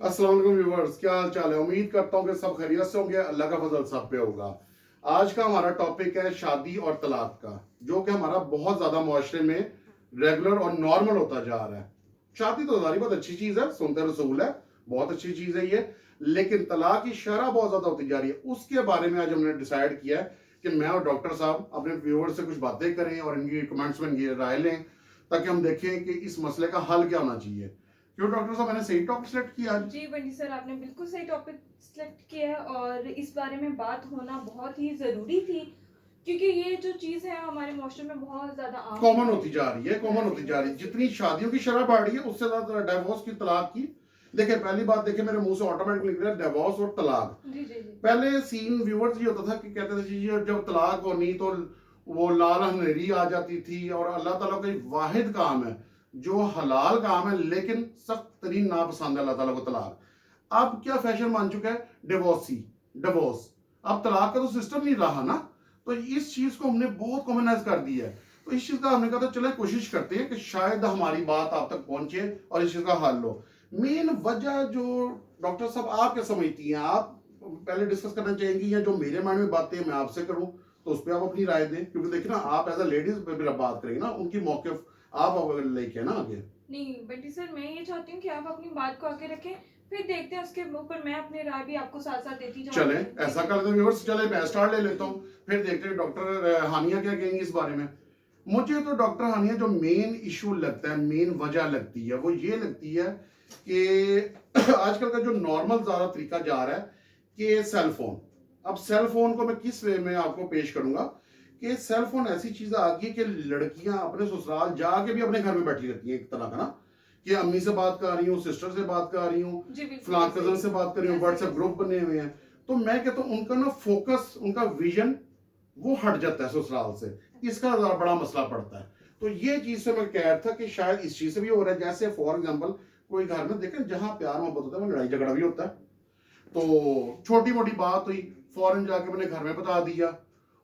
अस्सलाम वालेकुम व्यूअर्स, क्या हाल चाल है। उम्मीद करता हूँ कि सब खैरियत से होंगे। अल्लाह का फजल सब पे होगा। आज का हमारा टॉपिक है शादी और तलाक का, जो कि हमारा बहुत ज्यादा मुआशरे में रेगुलर और नॉर्मल होता जा रहा है। शादी तो जारी बहुत अच्छी चीज है, सुनते रसूल है, बहुत अच्छी चीज है ये, लेकिन तलाक की शरह बहुत ज्यादा होती जा रही है। उसके बारे में आज हमने डिसाइड किया है कि मैं और डॉक्टर साहब अपने व्यूअर्स से कुछ बातें करें और इनकी कमेंट्स में इनकी राय लें, ताकि हम देखें कि इस मसले का हल क्या होना चाहिए। क्यों डॉक्टर साहब, मैंने सही टॉपिक सेलेक्ट किया आज? जी बंटी सर, आपने बिल्कुल सही टॉपिक सिलेक्ट किया है और इस बारे में बात होना बहुत ही ज़रूरी थी, क्योंकि ये जो चीज़ है हमारे माशरे में बहुत ज़्यादा आम कॉमन होती जा रही है, कॉमन होती जा रही है। जी जितनी शादियों की शरह बढ़ रही है उससे ज्यादा डिवोर्स की, तलाक की। देखिए, पहली बात देखिए, मेरे मुंह से ऑटोमेटिक निकल रहा है डिवोर्स और तलाक। जी जी। पहले सीन व्यूअर्स ये होता था कि कहते थे जी जब तलाक होनी तो वो लाल अंधेरी आ जाती थी, और अल्लाह ताला का वाहिद काम है जो हलाल काम है, लेकिन सख्त तरीन नापसंद है अल्लाह ताला को तलाक। अब क्या फैशन मान चुका है, डिवोर्सी, डिवोर्स। अब तलाक का तो सिस्टम नहीं रहा ना, तो इस चीज को हमने बहुत कॉमनाइज कर दिया है। तो इस चीज का हमने कहा, तो चले कोशिश करते हैं कि शायद हमारी बात आप तक पहुंचे और इस चीज का हल हो। मेन वजह जो डॉक्टर साहब आप क्या समझती हैं, आप पहले डिस्कस करना चाहेंगी, या जो मेरे माइंड में बातें मैं आपसे करूं तो उस पर आप अपनी राय दें? क्योंकि देखिए ना, आप एज अ लेडीज पे भी बात करेंगे ना, उनकी मौके आप लेके ना आगे। नहीं बंटी सर, मैं ये चाहती हूँ कि आप अपनी बात को आगे रखें, फिर देखते हैं उसके ऊपर मैं अपनी राय भी आपको साथ साथ देती चले जाऊंगी। ऐसा कर लेते व्यूअर्स, चले मैं स्टार्ट ले लेता हूँ, फिर देखते हैं डॉक्टर हानिया क्या कहेंगी इस बारे में। मुझे तो डॉक्टर हानिया जो मेन इशू लगता है, मेन वजह लगती है, वो ये लगती है कि आजकल का जो नॉर्मल ज्यादा तरीका जा रहा है कि सेल फोन। अब सेल फोन को मैं किस वे में आपको पेश करूंगा कि सेल फोन ऐसी चीज आ गई कि लड़कियां अपने ससुराल जाके भी अपने घर में बैठी रहती हैं, एक तरह का ना, कि अम्मी से बात कर रही हूँ, सिस्टर से बात कर रही हूँ, जी बिल्कुल फलां ऐसे कजन ही। से बात कर रही हूँ, ऐसे व्हाट्सएप ही। ग्रुप बने हुए हैं। तो मैं कहता हूँ उनका ना फोकस, उनका विजन वो हट जाता है ससुराल से। इसका ज्यादा बड़ा मसला पड़ता है। तो ये चीज से मैं कह रहा था कि शायद इस चीज से भी हो रहा है। जैसे फॉर एग्जाम्पल, कोई घर में देखें जहां प्यार मोहब्बत होता है वहां लड़ाई झगड़ा भी होता है। तो छोटी मोटी बात हुई, फौरन जाके मैंने घर में बता दिया।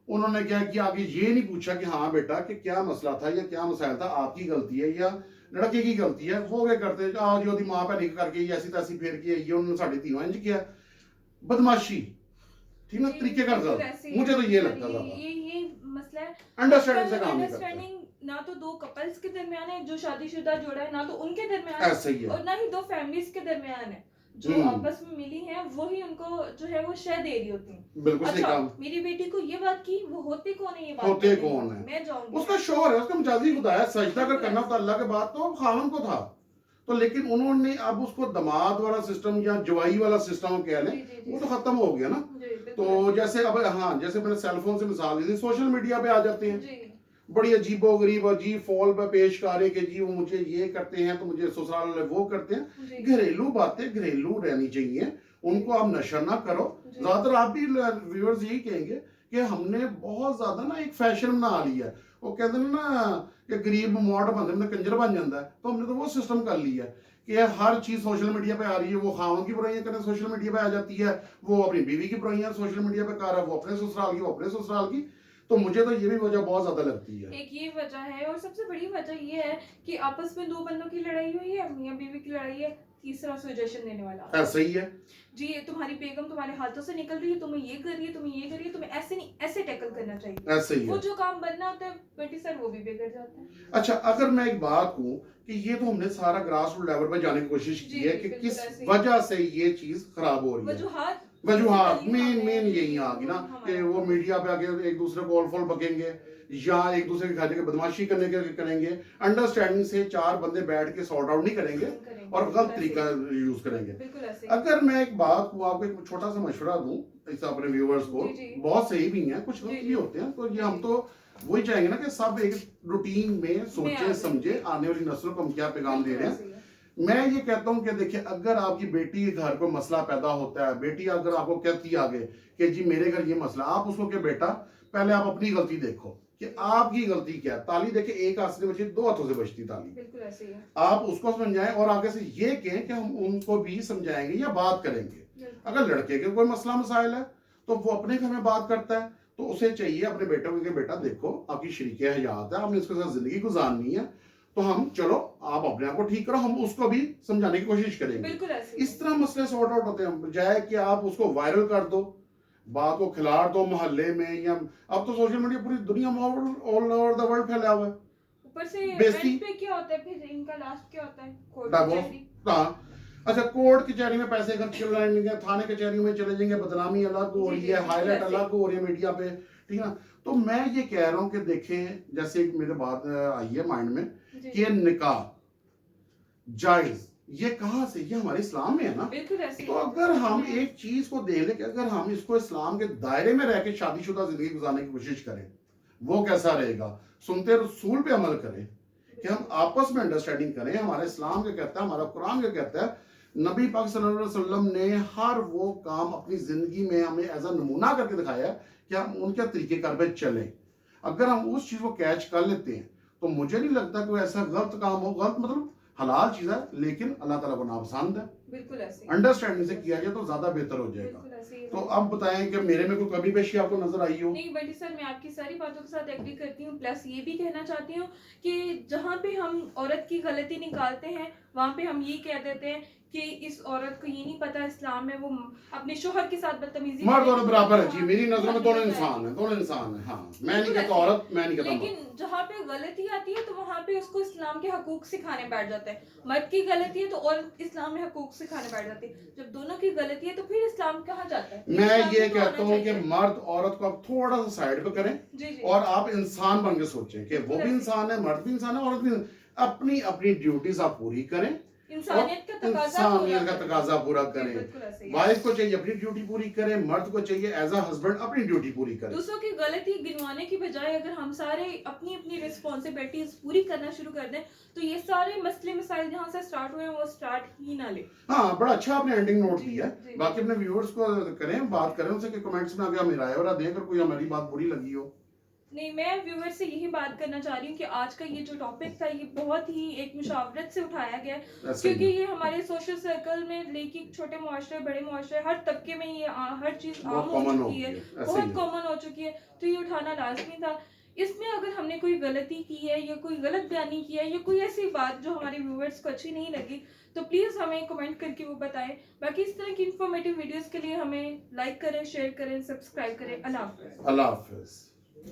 उन्होंने क्या किया, आगे ये नहीं पूछा कि हाँ बेटा कि क्या मसला था या क्या मसाइल था, आपकी गलती है या लड़के की गलती है। वो क्या करते, आज ओदी मां पे निक करके ऐसी तैसी फेर की ये उन्होंने साढ़े तीनों इंच किया। बदमाशी, ठीक ना, जी तरीके का बिल्कुल ज्यादा, ऐसे ही है मुझे तो बंटी ये सर, लगता ज्यादा ये मसला है। अंडरस्टैंडिंग से आजकल काम नहीं करता। अंडरस्टैंडिंग ना तो दो कपल्स के दरमियान है, जो शादीशुदा जोड़ा है, ना तो उनके दरमियान है, ऐसा ही है। और ना ही दो फैमिलीज के दरमियान है। जो आपस में मिली हैं वही उनको जो है वो शय दे रही होती हैं। बिल्कुल सही अच्छा, काम। मेरी बेटी को ये बात की, वो होते कौन है ये बात होते करने कौन वाले? है? मैं जाऊंगी उसका ना। शोहर है, उसका मजाजी जी खुदा है। सजदा अगर बिल्कुल करना ऐसे था अल्लाह के बाद तो खावन को था। तो लेकिन उन्होंने अब उसको दमाद वाला सिस्टम या जवाई वाला सिस्टम कह लें, जी जी जी वो तो खत्म हो गया ना। जी बिल्कुल तो ऐसे जैसे अब, हाँ, जैसे मैंने सेलफोन से मिसाल दी थी, सोशल मीडिया पे आ जाते हैं जी बड़ी अजीबो गरीब अजीब फॉल पे पेश करे कि जी वो मुझे ये करते हैं तो मुझे ससुराल वाले वो करते हैं। जी घरेलू बातें घरेलू रहनी चाहिए, उनको आप नशर ना करो। जी ज्यादातर आप भी व्यूअर्स यही कहेंगे कि हमने बहुत ज्यादा ना एक फैशन बना लिया है। वो कहते हैं ना कि गरीब मॉड बनते में कंजर बन जाता है, तो हमने तो वो सिस्टम कर लिया है कि हर चीज सोशल मीडिया पे आ रही है। वो खावन की बुराइयां करने सोशल मीडिया पे आ जाती है, वो अपनी बीवी की बुराइयां सोशल मीडिया पे कर रहा है, वो अपने ससुराल की, वो अपने ससुराल की। तो मुझे तो ये भी वजह बहुत ज्यादा लगती है। एक ये वजह है, और सबसे बड़ी वजह ये है कि आपस में दो बंदों की लड़ाई हुई है, मियां बीवी की लड़ाई है, तीसरा सजेशन देने वाला आता है। ऐसा ही है। जी तुम्हारी बेगम तुम्हारे हाथों से निकल रही है, तुम्हें ये कर रही है, तुम्हें ये कर रही है, तुम्हें ऐसे नहीं ऐसे टैकल करना चाहिए। ऐसे ही वो है। जो काम बनना होता है बेटी सर, वो भी बिगड़ जाता है। अच्छा, अगर मैं एक बात कहूं कि ये तो हमने सारा ग्रास रूट लेवल पर जाने की कोशिश की जी है जी कि बिल्कुल किस ऐसे ही। वजह से ये चीज खराब हो रही है। वजूहात वजूहात बेसिकली मेन हमें मेन यही आ गई ना कि वो मीडिया पे आके एक दूसरे को ऑल फॉल बकेंगे, या एक दूसरे के घर के बदमाशी करने के करेंगे। अंडरस्टैंडिंग से चार बंदे बैठ के सॉर्ट आउट नहीं करेंगे और गलत तरीका यूज करेंगे। बिल्कुल ऐसे। अगर मैं एक बात को आपको एक छोटा सा मशवरा दूं इस अपने व्यूअर्स को, जी जी बहुत सही भी हैं, कुछ जी गलत भी जी होते हैं, तो ये जी हम जी तो वही चाहेंगे ना कि सब एक रूटीन में में सोचे आ जाए। समझे आने वाली नस्लों को हम क्या पैगाम दे बिल्कुल रहे ऐसे ही हैं। है। मैं ये कहता हूं कि देखिए, अगर आपकी बेटी के घर को मसला पैदा होता है, बेटी अगर आपको कहती है आगे कि जी मेरे घर ये मसला, आप उसको कि बेटा पहले आप अपनी गलती देखो कि आपकी गलती क्या है। ताली देखिए एक हाथ से बचती, दो हाथों से बचती ताली। बिल्कुल ऐसे ही है। आप उसको समझाएं और आगे से ये कहें कि हम उनको भी समझाएंगे या बात करेंगे। बिल्कुल। अगर लड़के के कोई मसला मसाइल है तो वो अपने घर में बात करता है, तो उसे चाहिए अपने बेटे को कि बेटा देखो आपकी शरीके हयात है, आपने इसके साथ जिंदगी गुजारनी है, तो हम चलो आप अपने आप को ठीक करो, हम उसको भी समझाने की कोशिश करेंगे। बिल्कुल ऐसे इस तरह मसले सॉर्ट आउट होते हैं, बजाय कि आप उसको वायरल कर दो, बात को खिलाड़ दो मोहल्ले में, या अब तो सोशल मीडिया पूरी दुनिया में ऑल ओवर द वर्ल्ड फैला हुआ है। ऊपर से बेइज्जती। एंड पे क्या होता है फिर इनका लास्ट क्या होता है? Court divorce. कचहरी। हाँ, अच्छा, कोर्ट कचहरी में पैसे खर्च कर जाएंगे, थाने कचहरी में चले जाएंगे, बदनामी अलग हो जी, रही जी, है, जी, हाईलाइट वैसे। अलग हो रही है मीडिया पे, ठीक है ना। तो मैं ये कह रहा हूँ कि देखें, जैसे एक मेरे बात आई है माइंड में जी, कि ये निकाह जायज, ये कहाँ से, ये हमारे इस्लाम में है ना। बिल्कुल ऐसे तो अगर हम एक चीज को देख लें कि अगर हम इसको इस्लाम के दायरे में रह के शादीशुदा जिंदगी गुजारने की कोशिश करें, वो कैसा रहेगा। सुनते रसूल पे अमल करें कि हम आपस में अंडरस्टैंडिंग करें। हमारा इस्लाम क्या कहता है, हमारा कुरान क्या कहता है, नबी पाक सल्लल्लाहु अलैहि वसल्लम ने हर वो काम अपनी जिंदगी में हमें एज अ नमूना करके दिखाया है कि हम उनके तरीके कार पे चलें। अगर हम उस चीज को कैच कर लेते हैं तो मुझे नहीं लगता कोई ऐसा गलत काम हो, गलत मतलब हलाल चीज है लेकिन अल्लाह ताला को नापसंद है। बिल्कुल ऐसे अंडरस्टैंडिंग से किया जाए तो ज्यादा बेहतर हो जाएगा। बिल्कुल ऐसे ही तो है। अब बताएं कि मेरे में कोई कमी पेशी आपको नजर आई हो। नहीं बल्कि सर, मैं आपकी सारी बातों के साथ एग्री करती हूँ, प्लस ये भी कहना चाहती हूँ कि जहाँ पे हम औरत की गलती निकालते हैं वहाँ पे हम ये कह देते हैं कि इस औरत को ये नहीं पता इस्लाम में वो अपने शोहर के साथ बदतमीजी मर्द करेगी। औरत बराबर है जी, हाँ, मेरी नजरों में दोनों बिल्कुल इंसान हैं, दोनों इंसान हैं। हाँ, मैं नहीं बिल्कुल कहता ऐसे। औरत, मैं नहीं कहता मर्द। लेकिन जहाँ पे गलती आती है तो वहाँ पे उसको इस्लाम के हकूक सिखाने बैठ जाते हैं। मर्द की गलती है तो और इस्लाम में हकूक सिखाने बैठ जाते हैं। जब दोनों की गलती है तो फिर इस्लाम कहाँ जाता है? मैं इस्लाम ये में तो कहता होना हूँ कि चाहिए। मर्द औरत को आप थोड़ा सा साइड पे करें जी जी और आप इंसान बन के सोचें कि वो भी बिल्कुल इंसान है, मर्द भी इंसान है, औरत भी। अपनी अपनी ड्यूटीज आप पूरी करें और इंसानियत का तकाजा इंसानियत पूरा का करें। तकाजा पूरा जी, करें। बिल्कुल ऐसे ही है। वाइफ को चाहिए अपनी ड्यूटी पूरी करे, मर्द को चाहिए एज अ हस्बैंड अपनी ड्यूटी पूरी करे। दूसरों की गलती गिनवाने की बजाय अगर हम सारे अपनी अपनी रिस्पॉन्सिबिलिटीज पूरी करना शुरू कर दें तो ये सारे मसले मसाइल जहाँ से स्टार्ट हुए हैं वो स्टार्ट ही ना ले। हाँ, बड़ा अच्छा आपने एंडिंग नोट जी, दिया। जी। बाकी अपने व्यूअर्स को करें, बात करें उनसे कि कमेंट्स में आगे हमें राय और दें अगर कोई हमारी बात बुरी लगी हो। नहीं, मैं व्यूअर से यही बात करना चाह रही हूँ कि आज का ये जो टॉपिक था ये बहुत ही एक मुशावरत से उठाया गया है, ऐसे ही क्योंकि है। ये हमारे सोशल सर्कल में लेकिन छोटे मुआशरे बड़े मुआशरे हर तबके में ये हर चीज़ बहुत आम हो कॉमन हो चुकी है, गई है, ऐसे ही बहुत है। कॉमन हो चुकी है, तो ये उठाना लाजमी था। इसमें अगर हमने कोई गलती की है या कोई गलत बयानी की है या कोई ऐसी बात जो हमारे व्यूअर्स को अच्छी नहीं लगी तो प्लीज़ हमें कमेंट करके वो बताएं। बाकी इस तरह की इंफॉर्मेटिव वीडियोस के लिए हमें लाइक करें, शेयर करें, सब्सक्राइब करें। अल्लाह हाफ़िज़। अल्लाह हाफिज।